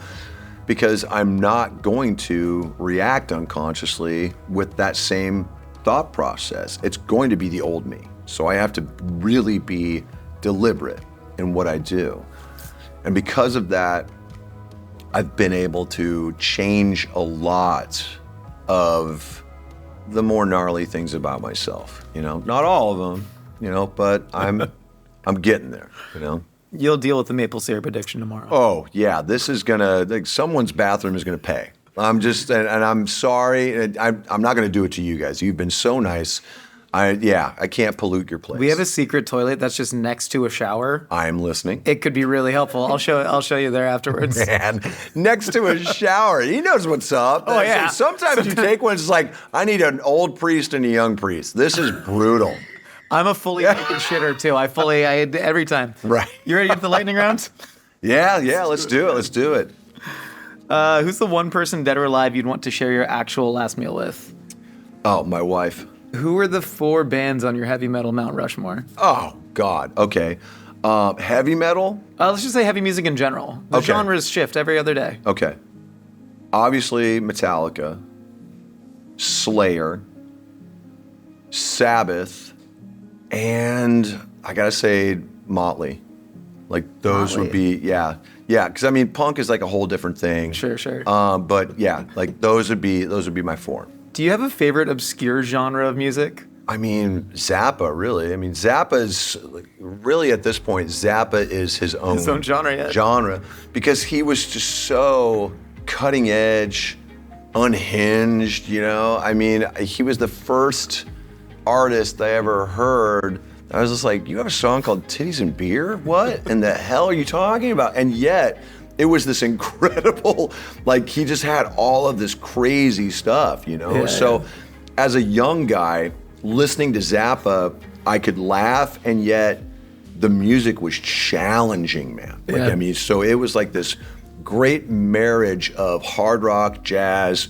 Because I'm not going to react unconsciously with that same thought process. It's going to be the old me. So I have to really be deliberate in what I do. And because of that, I've been able to change a lot of the more gnarly things about myself, you know? Not all of them, you know, but I'm getting there, you know? You'll deal with the maple syrup addiction tomorrow. Oh, yeah, this is gonna, like, someone's bathroom is gonna pay. I'm just, and I'm sorry, and I'm not gonna do it to you guys. You've been so nice. I can't pollute your place. We have a secret toilet that's just next to a shower. I'm listening. It could be really helpful. I'll show you there afterwards. Man, next to a shower. He knows what's up. Oh, yeah. Sometimes you take one, it's like, I need an old priest and a young priest. This is brutal. I'm a fully naked shitter too. I every time. Right. You ready to get the lightning round? Yeah, let's do it. Who's the one person, dead or alive, you'd want to share your actual last meal with? Oh, my wife. Who are the 4 bands on your heavy metal Mount Rushmore? Oh, God. Okay. Heavy metal? Let's just say heavy music in general. The genres shift every other day. Okay. Obviously, Metallica, Slayer, Sabbath, and I gotta say Motley. Like those would be, yeah. Because I mean, punk is like a whole different thing. Sure. But yeah, like those would be my 4. Do you have a favorite obscure genre of music? I mean, Zappa, really. I mean, Zappa is really at this point. Zappa is his own genre, because he was just so cutting edge, unhinged. You know, I mean, he was the first artist I ever heard. I was just like, you have a song called Titties and Beer? What in the hell are you talking about? And yet, it was this incredible, like he just had all of this crazy stuff, you know? So as a young guy, listening to Zappa, I could laugh and yet the music was challenging, man. Like, I mean, so it was like this great marriage of hard rock, jazz,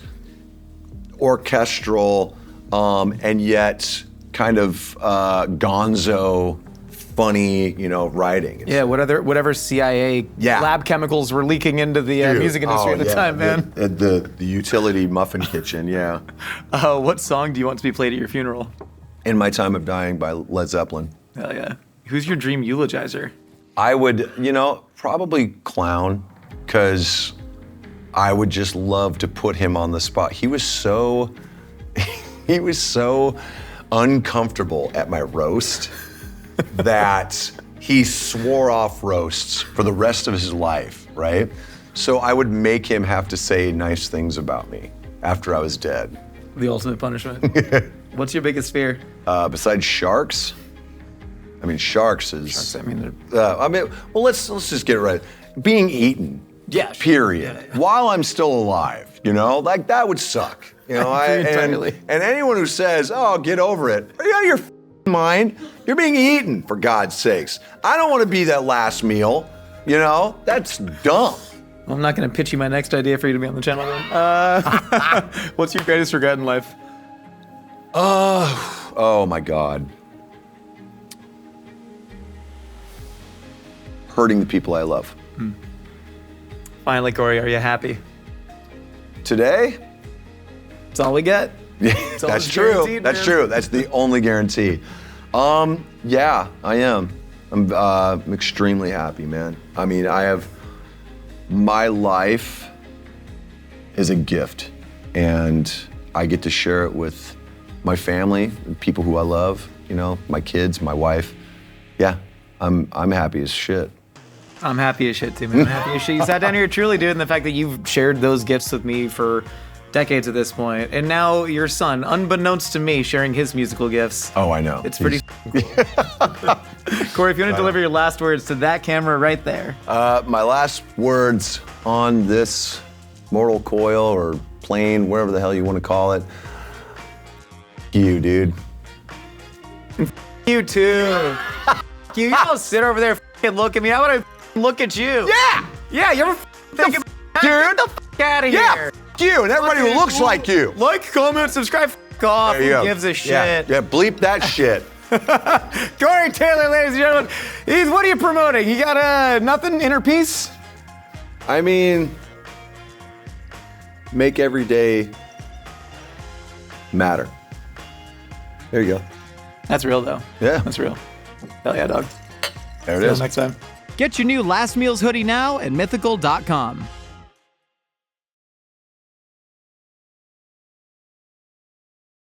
orchestral, and yet kind of gonzo, funny, you know, writing. Whatever CIA lab chemicals were leaking into the music industry at the time, man. The utility muffin kitchen, What song do you want to be played at your funeral? In My Time of Dying by Led Zeppelin. Hell yeah. Who's your dream eulogizer? I would, probably Clown, because I would just love to put him on the spot. He was so uncomfortable at my roast that he swore off roasts for the rest of his life, right? So I would make him have to say nice things about me after I was dead. The ultimate punishment. What's your biggest fear? Besides sharks? I mean, sharks is... Sharks, I mean, well, let's just get it right. Being eaten. Yeah. Period. Yeah. While I'm still alive, like that would suck. And anyone who says, "Oh, get over it," are you out of your mind? You're being eaten, for God's sakes. I don't want to be that last meal. That's dumb. Well, I'm not going to pitch you my next idea for you to be on the channel then. What's your greatest regret in life? Oh my God. Hurting the people I love. Finally, Corey, are you happy? Today? That's all we get. That's true. That's true. That's the only guarantee. Yeah, I am. I'm extremely happy, man. I mean, my life is a gift, and I get to share it with my family, people who I love, my kids, my wife. Yeah, I'm happy as shit. I'm happy as shit too, man. I'm happy as shit. You sat down here truly, dude, and the fact that you've shared those gifts with me for decades at this point, and now your son, unbeknownst to me, sharing his musical gifts. Oh, I know. It's pretty cool. Corey, if you want to deliver your last words to that camera right there. My last words on this mortal coil or plane, whatever the hell you want to call it. You, dude. You too. You don't sit over there and look at me. How would I look at you? Yeah! Yeah, you ever thinking, dude, get the out of here. You and everybody who looks like you. Like, comment, subscribe, off. Who gives a shit? Yeah, bleep that shit. Corey Taylor, ladies and gentlemen. What are you promoting? You got nothing, inner peace? I mean, make every day matter. There you go. That's real, though. Yeah. That's real. Hell yeah, dog. There it See is. you next time. Get your new Last Meals hoodie now at mythical.com.